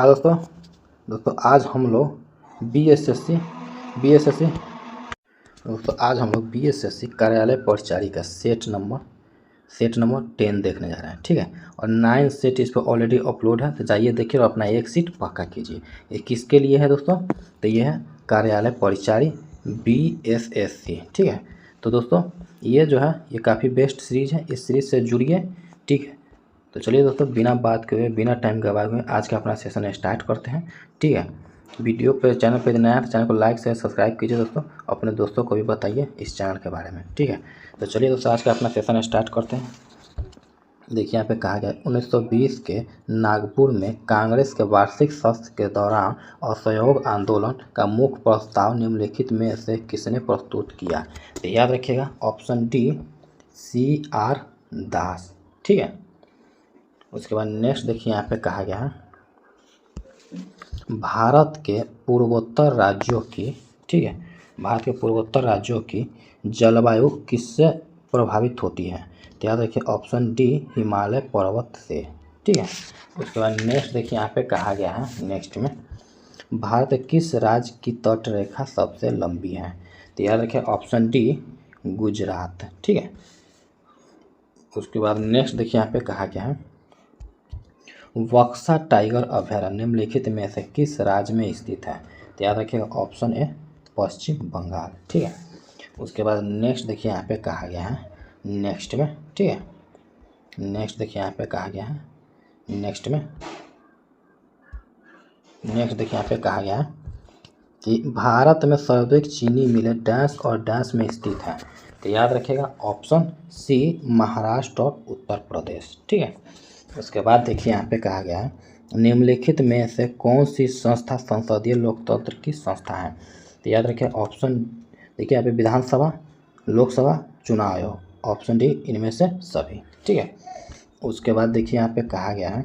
हाँ दोस्तों आज हम लोग बीएसएससी आज हम लोग बीएसएससी कार्यालय परिचारी का सेट नंबर 10 देखने जा रहे हैं। ठीक है, और 9 सेट इस पर ऑलरेडी अपलोड है, तो जाइए देखिए और अपना एक सीट पक्का कीजिए। ये किसके लिए है दोस्तों? तो ये है कार्यालय परिचारी बीएसएससी। ठीक है, तो दोस्तों ये जो है ये काफ़ी बेस्ट सीरीज़ है, इस सीरीज़ से जुड़िए। ठीक है, तो चलिए दोस्तों बिना बात के हुए बिना टाइम गवाए हुए आज का अपना सेशन स्टार्ट करते हैं। ठीक है, वीडियो पे चैनल पे नया है तो चैनल को लाइक शेयर सब्सक्राइब कीजिए दोस्तों, अपने दोस्तों को भी बताइए इस चैनल के बारे में। ठीक है, तो चलिए दोस्तों आज का अपना सेशन स्टार्ट करते हैं। देखिए यहाँ पे कहा गया 1920 के नागपुर में कांग्रेस के वार्षिक सत्र के दौरान असहयोग आंदोलन का मुख्य प्रस्ताव निम्नलिखित में से किसने प्रस्तुत किया? तो याद रखिएगा ऑप्शन डी CR दास। ठीक है, उसके बाद नेक्स्ट देखिए यहाँ पे कहा गया है भारत के पूर्वोत्तर राज्यों की, ठीक है, भारत के पूर्वोत्तर राज्यों की जलवायु किससे प्रभावित होती है? तो याद रखिए ऑप्शन डी हिमालय पर्वत से। ठीक है, उसके बाद नेक्स्ट देखिए यहाँ पे कहा गया है नेक्स्ट में भारत किस राज्य की तट रेखा सबसे लंबी है? तो याद रखिए ऑप्शन डी गुजरात। ठीक है, उसके बाद नेक्स्ट देखिए यहाँ पे कहा गया है बक्सा टाइगर अभयारण्य निम्नलिखित में से किस राज्य में स्थित है? तो याद रखिएगा ऑप्शन ए पश्चिम बंगाल। ठीक है, उसके बाद नेक्स्ट देखिए यहाँ पे कहा गया है नेक्स्ट में, ठीक है, नेक्स्ट देखिए यहाँ पे कहा गया है नेक्स्ट देखिए यहाँ पे कहा गया है कि भारत में सर्वाधिक चीनी मिलें डैश और डैश में स्थित है? तो याद रखिएगा ऑप्शन सी महाराष्ट्र और उत्तर प्रदेश। ठीक है, उसके बाद देखिए यहाँ पे कहा गया है निम्नलिखित में से कौन सी संस्था संसदीय लोकतंत्र की संस्था है? तो याद रखिए ऑप्शन देखिए यहाँ पे विधानसभा, लोकसभा, चुनाव आयोग, ऑप्शन डी इनमें से सभी। ठीक है, उसके बाद देखिए यहाँ पे कहा गया है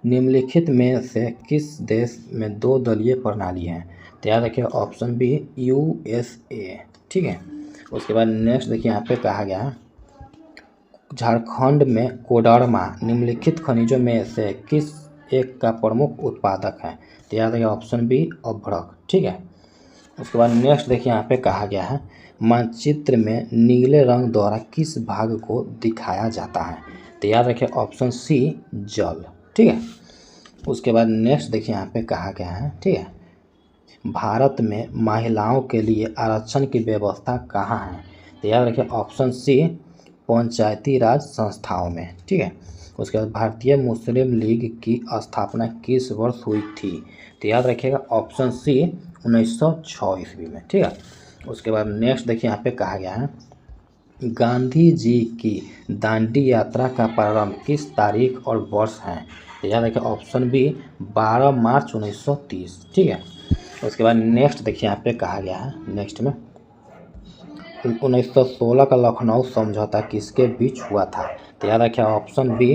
निम्नलिखित में से किस देश में 2 दलीय प्रणाली है? तो याद रखिए ऑप्शन बी USA। ठीक है, उसके बाद नेक्स्ट देखिए यहाँ पे कहा गया है झारखंड में कोडरमा निम्नलिखित खनिजों में से किस एक का प्रमुख उत्पादक है? तो याद रखिए ऑप्शन बी अभ्रक। ठीक है, उसके बाद नेक्स्ट देखिए यहाँ पे कहा गया है मानचित्र में नीले रंग द्वारा किस भाग को दिखाया जाता है? तो याद रखिए ऑप्शन सी जल। ठीक है, उसके बाद नेक्स्ट देखिए यहाँ पे कहा गया है, ठीक है, भारत में महिलाओं के लिए आरक्षण की व्यवस्था कहाँ है? तो याद रखिए ऑप्शन सी पंचायती राज संस्थाओं में। ठीक है, उसके बाद भारतीय मुस्लिम लीग की स्थापना किस वर्ष हुई थी? तो याद रखिएगा ऑप्शन सी 1906 ईस्वी में। ठीक है, उसके बाद नेक्स्ट देखिए यहाँ पे कहा गया है गांधी जी की दांडी यात्रा का प्रारंभ किस तारीख और वर्ष है? तो याद रखिए ऑप्शन बी 12 मार्च 1930। ठीक है, उसके बाद नेक्स्ट देखिए यहाँ पे कहा गया है नेक्स्ट में 1916 का लखनऊ समझौता किसके बीच हुआ था? तो याद रखिए ऑप्शन बी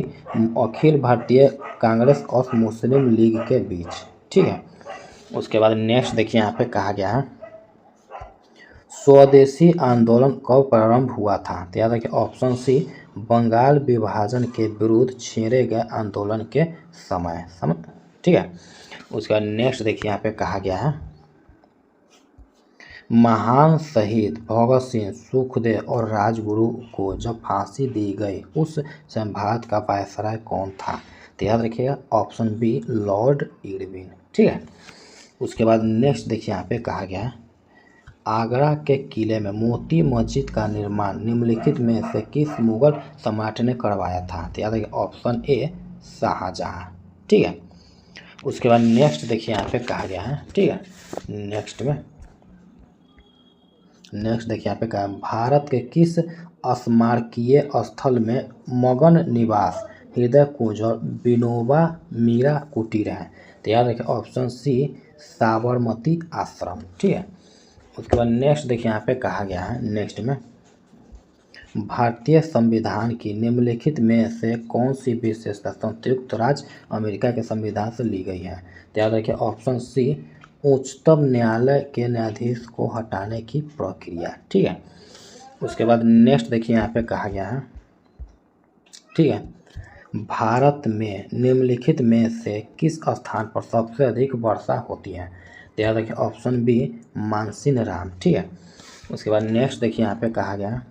अखिल भारतीय कांग्रेस और मुस्लिम लीग के बीच। ठीक है, उसके बाद नेक्स्ट देखिए यहाँ पे कहा गया है स्वदेशी आंदोलन कब प्रारंभ हुआ था? तो याद रखिए ऑप्शन सी बंगाल विभाजन के विरुद्ध छेड़े गए आंदोलन के समय। ठीक है, उसके बाद नेक्स्ट देखिए यहाँ पे कहा गया है महान शहीद भगत सिंह, सुखदेव और राजगुरु को जब फांसी दी गई उस समय भारत का वायसराय कौन था? तो याद रखिएगा ऑप्शन बी लॉर्ड इरविन। ठीक है, उसके बाद नेक्स्ट देखिए यहाँ पे कहा गया है आगरा के किले में मोती मस्जिद का निर्माण निम्नलिखित में से किस मुगल सम्राट ने करवाया था? तो याद रखिए ऑप्शन ए शाहजहां। ठीक है, उसके बाद नेक्स्ट देखिए यहाँ पे कहा गया है, ठीक है, नेक्स्ट देखिए यहाँ पे कहा भारत के किस स्मारकीय स्थल में मगन निवास, हृदय कुंज और विनोबा मीरा कुटीर है? तो याद रखिए ऑप्शन सी साबरमती आश्रम। ठीक है, उसके बाद नेक्स्ट देखिए यहाँ पे कहा गया है नेक्स्ट में भारतीय संविधान की निम्नलिखित में से कौन सी विशेषता संयुक्त राज्य अमेरिका के संविधान से ली गई है? तो याद रखिए ऑप्शन सी उच्चतम न्यायालय के न्यायाधीश को हटाने की प्रक्रिया। ठीक है, उसके बाद नेक्स्ट देखिए यहाँ पे कहा गया है, ठीक है, भारत में निम्नलिखित में से किस स्थान पर सबसे अधिक वर्षा होती है? तो याद रखिए ऑप्शन बी मानसीन, ठीक है। उसके बाद नेक्स्ट देखिए यहाँ पे कहा गया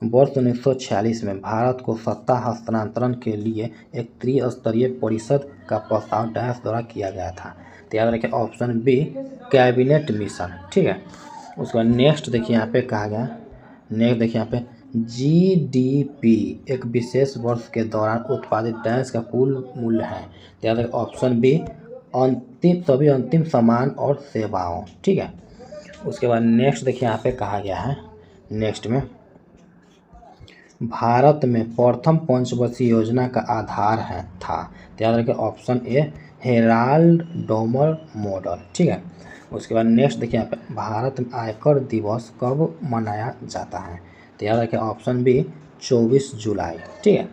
वर्ष 1946 में भारत को सत्ता हस्तांतरण के लिए एक त्रिस्तरीय परिषद का प्रस्ताव डैश द्वारा किया गया था। तो याद रखिए ऑप्शन बी कैबिनेट मिशन, ठीक है। उसके बाद नेक्स्ट देखिए यहाँ पे कहा गया नेक्स्ट देखिए यहाँ पे जीडीपी एक विशेष वर्ष के दौरान उत्पादित डैश का कुल मूल्य है। तो याद रखिए ऑप्शन बी सभी अंतिम सामान और सेवाओं, ठीक है। उसके बाद नेक्स्ट देखिए यहाँ पे कहा गया है नेक्स्ट में भारत में प्रथम पंचवर्षीय योजना का आधार था। तो याद रखिए option A Herald Domar model, ठीक है। उसके बाद नेक्स्ट देखिए यहाँ पे भारत में आयकर दिवस कब मनाया जाता है? तो याद रखिए ऑप्शन बी 24 जुलाई, ठीक है।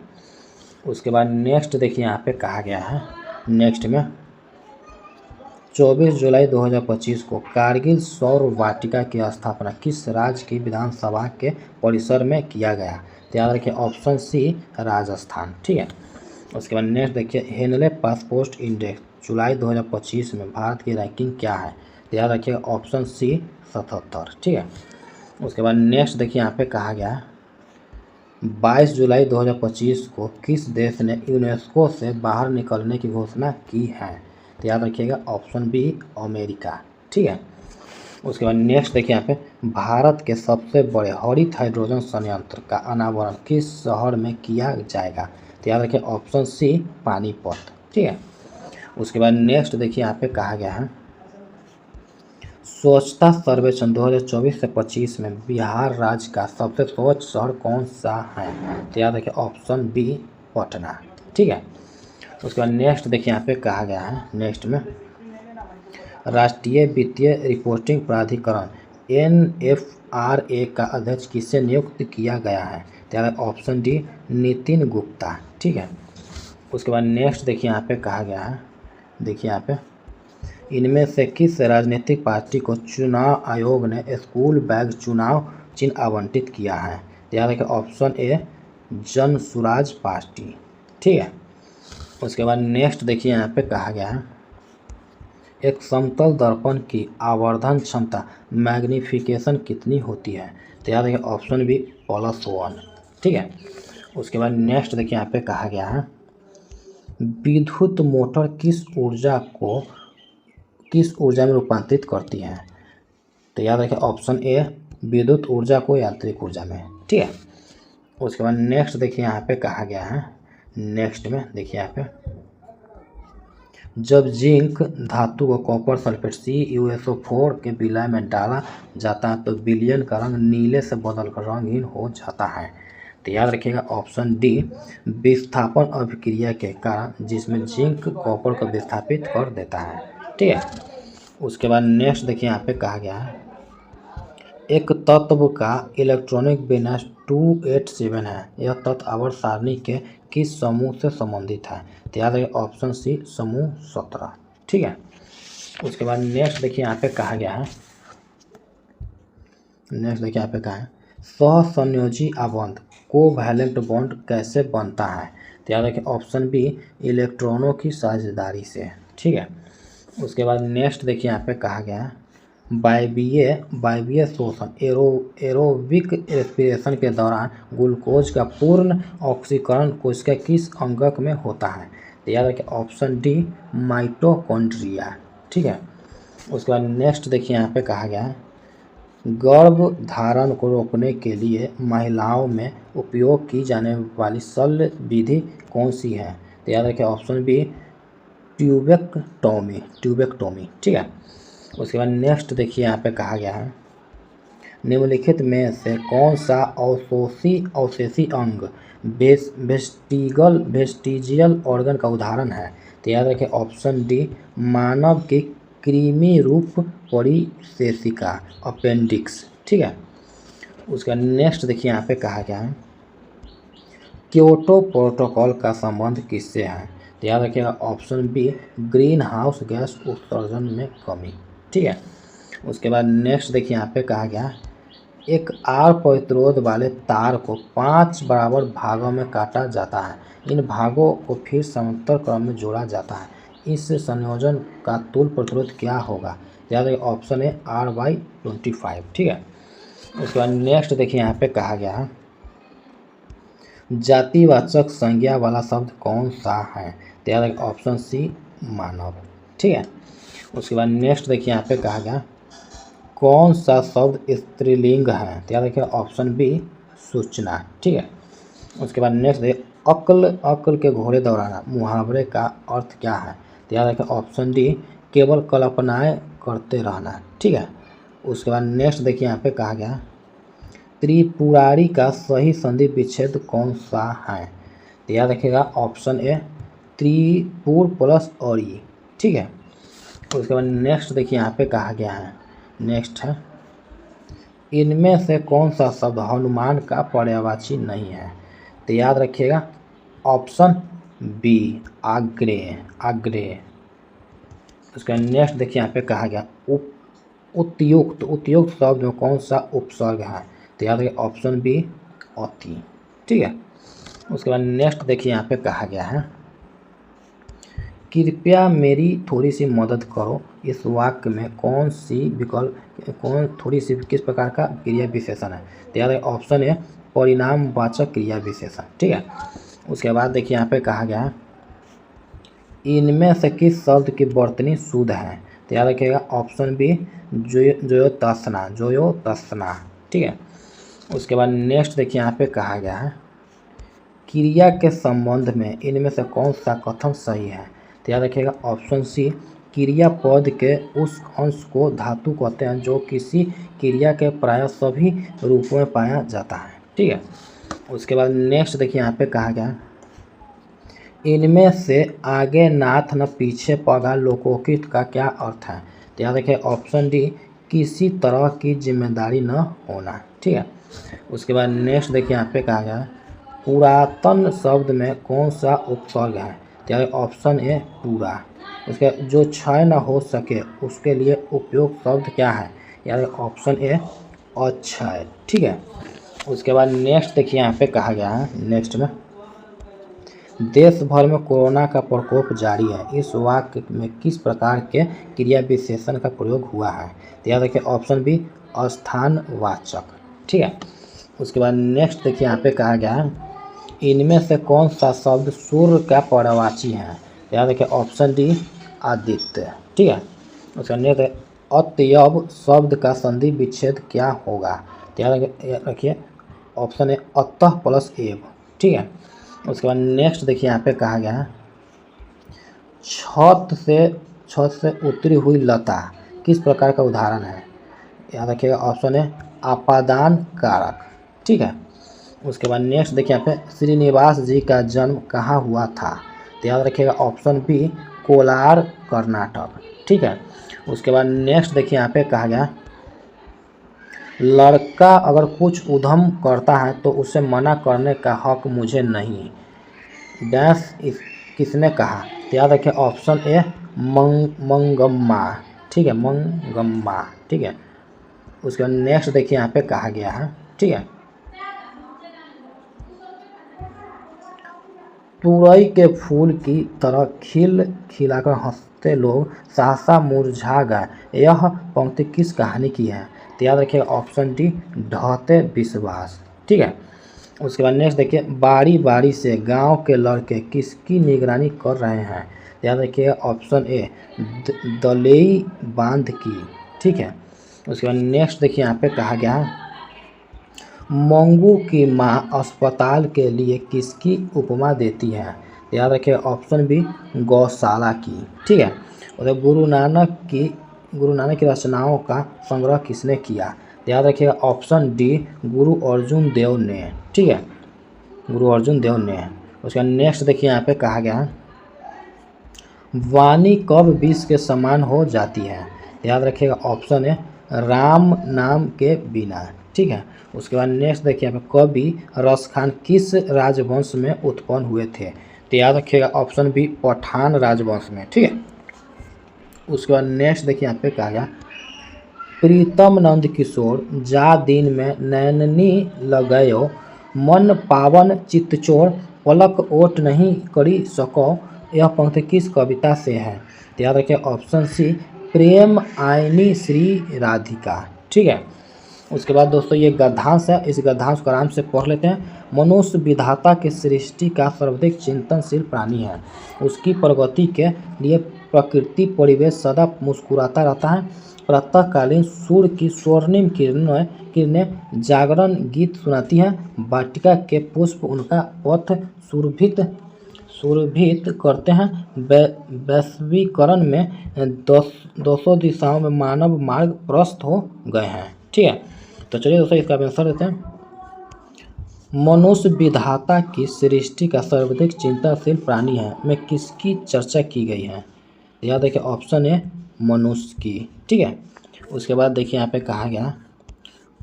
उसके बाद नेक्स्ट देखिए यहाँ पे कहा गया है नेक्स्ट में 24 जुलाई 2025 को कारगिल सौर वाटिका की स्थापना किस राज्य की विधानसभा के परिसर में किया गया? तो याद रखिए ऑप्शन सी राजस्थान, ठीक है। उसके बाद नेक्स्ट देखिए हेनले पासपोर्ट इंडेक्स जुलाई 2025 में भारत की रैंकिंग क्या है? तो याद रखिए ऑप्शन सी 77, ठीक है। उसके बाद नेक्स्ट देखिए यहाँ पे कहा गया 22 जुलाई 2025 को किस देश ने यूनेस्को से बाहर निकलने की घोषणा की है? तो याद रखिएगा ऑप्शन बी अमेरिका, ठीक है। उसके बाद नेक्स्ट देखिए यहाँ पे भारत के सबसे बड़े हरित हाइड्रोजन संयंत्र का अनावरण किस शहर में किया जाएगा? तो याद रखिए ऑप्शन सी पानीपत, ठीक है। उसके बाद नेक्स्ट देखिए यहाँ पे कहा गया है स्वच्छता सर्वेक्षण 2024 से 25 में बिहार राज्य का सबसे स्वच्छ शहर कौन सा है? तो याद रखिए ऑप्शन बी पटना, ठीक है। उसके बाद नेक्स्ट देखिए यहाँ पे कहा गया है नेक्स्ट में राष्ट्रीय वित्तीय रिपोर्टिंग प्राधिकरण NFRA का अध्यक्ष किसे नियुक्त किया गया है? तो याद ऑप्शन डी नितिन गुप्ता, ठीक है। उसके बाद नेक्स्ट देखिए यहाँ पे कहा गया है देखिए यहाँ पे इनमें से किस राजनीतिक पार्टी को चुनाव आयोग ने स्कूल बैग चुनाव चिन्ह आवंटित किया है? तो याद रखिए ऑप्शन ए जन स्वराज पार्टी, ठीक है। उसके बाद नेक्स्ट देखिए यहाँ पे कहा गया है एक समतल दर्पण की आवर्धन क्षमता मैग्नीफिकेशन कितनी होती है? तो याद रखिए ऑप्शन बी +1, ठीक है। उसके बाद नेक्स्ट देखिए यहाँ पे कहा गया है विद्युत मोटर किस ऊर्जा में रूपांतरित करती है? तो याद रखिए ऑप्शन ए विद्युत ऊर्जा को यांत्रिक ऊर्जा में, ठीक है। उसके बाद नेक्स्ट देखिए यहाँ पे कहा गया है नेक्स्ट में देखिए यहाँ पे जब जिंक धातु को कॉपर सल्फेट CuSO4 के विलय में डाला जाता है तो विलयन का रंग नीले से बदलकर रंगहीन हो जाता है। तो याद रखिएगा ऑप्शन डी विस्थापन अभिक्रिया के कारण जिसमें जिंक कॉपर को विस्थापित कर देता है, ठीक है। उसके बाद नेक्स्ट देखिए यहाँ पे कहा गया है एक तत्व का इलेक्ट्रॉनिक विन्यास 287 है। यह तत्व आवर्त सारणी के किस समूह से संबंधित है? तो याद रखिए ऑप्शन सी समूह 17, ठीक है। उसके बाद नेक्स्ट देखिए यहाँ पे कहा गया है सहसंयोजी आबंध कोवैलेंट बॉन्ड कैसे बनता है? तो याद रखिए ऑप्शन बी इलेक्ट्रॉनों की साझेदारी से, ठीक है। उसके बाद नेक्स्ट देखिए यहाँ पे कहा गया है वायवीय शोषण एरोबिक रेस्पिरेशन के दौरान ग्लूकोज का पूर्ण ऑक्सीकरण कोशिका किस अंगक में होता है? तो याद रखिए ऑप्शन डी माइटोकॉन्ड्रिया, ठीक है। उसके बाद नेक्स्ट देखिए यहाँ पे कहा गया है गर्भधारण को रोकने के लिए महिलाओं में उपयोग की जाने वाली शल्य विधि कौन सी है? तो याद रखिए ऑप्शन बी ट्यूबेक्टोमी, ठीक है। उसके बाद नेक्स्ट देखिए यहाँ पे कहा गया है निम्नलिखित में से कौन सा अवशेषी अंग वेस्टिजियल ऑर्गन का उदाहरण है? तो याद रखिए ऑप्शन डी मानव की कृमि रूप परिशेषिका अपेंडिक्स, ठीक है। उसका नेक्स्ट देखिए यहाँ पे कहा गया है क्योटो प्रोटोकॉल का संबंध किससे है? तो याद रखिएगा option B greenhouse gas उत्सर्जन में कमी, ठीक है। उसके बाद नेक्स्ट देखिए यहाँ पे कहा गया एक आर प्रतिरोध वाले तार को 5 बराबर भागों में काटा जाता है। इन भागों को फिर समांतर क्रम में जोड़ा जाता है। इस संयोजन का तुल्य प्रतिरोध क्या होगा? याद रखिए ऑप्शन है R/25। ठीक है, उसके बाद नेक्स्ट देखिए यहाँ पे कहा गया है जातिवाचक संज्ञा वाला शब्द कौन सा है? तो याद रखिए ऑप्शन सी मानव। ठीक है, उसके बाद नेक्स्ट देखिए यहाँ पे कहा गया कौन सा शब्द स्त्रीलिंग है? तो याद रखिए ऑप्शन बी सूचना। ठीक है, उसके बाद नेक्स्ट देखिए अक्ल के घोड़े दौड़ाना मुहावरे का अर्थ क्या है? तो याद रखिए ऑप्शन डी केवल कल्पनाएं करते रहना। ठीक है, उसके बाद नेक्स्ट देखिए यहाँ पे कहा गया त्रिपुरारी का सही संधि विच्छेद कौन सा है? तो याद रखिएगा ऑप्शन ए त्रिपुर प्लस और ई। ठीक है, उसके बाद नेक्स्ट देखिए यहाँ पे कहा गया है नेक्स्ट है इनमें से कौन सा शब्द हनुमान का पर्यायवाची नहीं है? तो याद रखिएगा ऑप्शन बी आग्रह। उसका नेक्स्ट देखिए यहाँ पे कहा गया उपयुक्त शब्द में कौन सा उपसर्ग है? तो याद रखिए ऑप्शन बी अति। ठीक है, उसके बाद नेक्स्ट देखिए यहाँ पे कहा गया है कृपया मेरी थोड़ी सी मदद करो। इस वाक्य में थोड़ी सी किस प्रकार का क्रिया विशेषण है? तो याद रखिए ऑप्शन है परिणामवाचक क्रिया विशेषण। ठीक है, उसके बाद देखिए यहाँ पे कहा गया है इनमें से किस शब्द की वर्तनी शुद्ध है? तो याद रखिएगा ऑप्शन बी जोयोतस्ना। ठीक है, उसके बाद नेक्स्ट देखिए यहाँ पे कहा गया है क्रिया के संबंध में इनमें से कौन सा कथन सही है? तो याद रखिएगा ऑप्शन सी क्रिया पद के उस अंश को धातु कहते हैं जो किसी क्रिया के प्राय सभी रूपों में पाया जाता है। ठीक है, उसके बाद नेक्स्ट देखिए यहाँ पे कहा गया इनमें से आगे नाथ न पीछे पगा लोकोकित का क्या अर्थ है? तो याद रखिए ऑप्शन डी किसी तरह की जिम्मेदारी न होना। ठीक है, उसके बाद नेक्स्ट देखिए यहाँ पे कहा गया पुरातन शब्द में कौन सा उपसर्ग है? तो याद ऑप्शन ए पूरा। उसके जो क्षय न हो सके उसके लिए उपयोग शब्द क्या है? याद ऑप्शन ए अक्षय। ठीक है, उसके बाद नेक्स्ट देखिए यहाँ पे कहा गया है नेक्स्ट में देश भर में कोरोना का प्रकोप जारी है। इस वाक्य में किस प्रकार के क्रिया विशेषण का प्रयोग हुआ है? तो याद रखिए ऑप्शन बी स्थानवाचक। ठीक है, उसके बाद नेक्स्ट देखिए यहाँ पे कहा गया है इनमें से कौन सा शब्द सूर्य का पर्यायवाची है? तो याद रखिए ऑप्शन डी आदित्य। ठीक है, उसका नेक्स्ट अतएव शब्द का संधि विच्छेद क्या होगा? तो याद रखिए ऑप्शन है अतः प्लस एव। ठीक है, उसके बाद नेक्स्ट देखिए यहाँ पे कहा गया है छत से उतरी हुई लता किस प्रकार का उदाहरण है? याद रखिएगा ऑप्शन है आपादान कारक। ठीक है, उसके बाद नेक्स्ट देखिए यहाँ पे श्रीनिवास जी का जन्म कहाँ हुआ था? तो याद रखिएगा ऑप्शन बी कोलार कर्नाटक। ठीक है, उसके बाद नेक्स्ट देखिए यहाँ पे कहा गया लड़का अगर कुछ उधम करता है तो उसे मना करने का हक मुझे नहीं डैश किसने कहा? तो याद रखिए ऑप्शन ए मंगम्मा। ठीक है, मंगम्मा। ठीक है, उसके बाद नेक्स्ट देखिए यहाँ पे कहा गया है ठीक है तुरई के फूल की तरह खिलाकर हंसते लोग सहसा मुरझा गए। यह पंक्ति किस कहानी की है? तो याद रखिएगा ऑप्शन डी ढहते विश्वास। ठीक है, उसके बाद नेक्स्ट देखिए बारी बारी से गांव के लड़के किसकी निगरानी कर रहे हैं? तो याद रखिएगा ऑप्शन ए दलेई बांध की। ठीक है, उसके बाद नेक्स्ट देखिए यहाँ पे कहा गया है मंगू की माँ अस्पताल के लिए किसकी उपमा देती है? तो याद रखिए ऑप्शन बी गौशाला की। ठीक है, और गुरु नानक की रचनाओं का संग्रह किसने किया? तो याद रखिएगा ऑप्शन डी गुरु अर्जुन देव ने। ठीक है, गुरु अर्जुन देव ने। उसका नेक्स्ट देखिए यहाँ पे कहा गया वाणी कब विष के समान हो जाती है? याद रखिएगा ऑप्शन है राम नाम के बिना। ठीक है, उसके बाद नेक्स्ट देखिए यहाँ पे कवि रसखान किस राजवंश में उत्पन्न हुए थे? तो याद रखिएगा ऑप्शन बी पठान राजवंश में। ठीक है, उसके बाद नेक्स्ट देखिए यहाँ पे कहा गया प्रीतम नंद किशोर जा दिन में नैननी लगयो, मन पावन चित्तचोर पलक ओट नहीं करी सको। यह पंक्ति किस कविता से है? तो याद रखिए ऑप्शन सी प्रेम आयनी श्री राधिका। ठीक है, उसके बाद दोस्तों ये गद्यांश है, इस गद्यांश को आराम से पढ़ लेते हैं। मनुष्य विधाता के सृष्टि का सर्वाधिक चिंतनशील प्राणी है, उसकी प्रगति के लिए प्रकृति परिवेश सदा मुस्कुराता रहता है। प्रातःकालीन सूर्य की स्वर्णिम किरणें जागरण गीत सुनाती है, वाटिका के पुष्प उनका पथ सुरभित करते हैं। वैश्वीकरण में दसों दिशाओं में मानव मार्ग प्रशस्त हो गए हैं। ठीक है, तो चलिए दोस्तों इसका आंसर देते हैं। मनुष्य विधाता की सृष्टि का सर्वाधिक चिंतनशील प्राणी है में किसकी चर्चा की गई है? याद रखिए ऑप्शन ए मनुष्य की। ठीक है, उसके बाद देखिए यहाँ पे कहा गया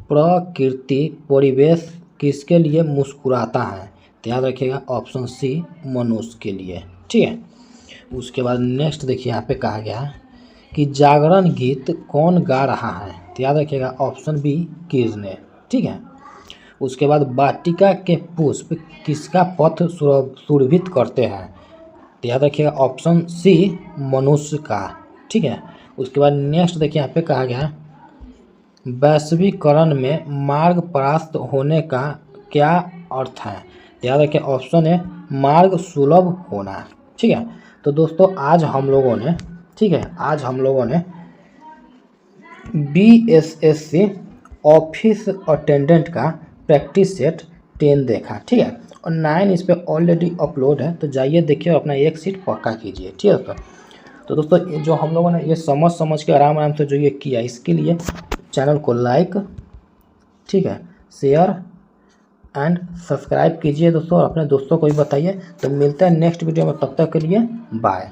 प्रकृति परिवेश किसके लिए मुस्कुराता है? तो याद रखिएगा ऑप्शन सी मनुष्य के लिए। ठीक है, उसके बाद नेक्स्ट देखिए यहाँ पे कहा गया कि जागरण गीत कौन गा रहा है? तो याद रखिएगा ऑप्शन बी किरण। ठीक है, उसके बाद वाटिका के पुष्प किसका पथ सुरभित करते हैं? तो याद रखिएगा ऑप्शन सी मनुष्य का। ठीक है, उसके बाद नेक्स्ट देखिए यहाँ पे कहा गया वैश्वीकरण में मार्ग परास्त होने का क्या अर्थ है? याद रखिए ऑप्शन है मार्ग सुलभ होना। ठीक है, तो दोस्तों आज हम लोगों ने BSSC ऑफिस अटेंडेंट का प्रैक्टिस सेट 10 देखा। ठीक है, और 9 इस पर ऑलरेडी अपलोड है, तो जाइए देखिए और अपना एक सीट पक्का कीजिए। ठीक है तो दोस्तों जो हम लोगों ने ये समझ के आराम से जो ये किया, इसके लिए चैनल को लाइक, ठीक है, शेयर एंड सब्सक्राइब कीजिए दोस्तों, और अपने दोस्तों को भी बताइए। तो मिलते हैं नेक्स्ट वीडियो में, तब तक के लिए बाय।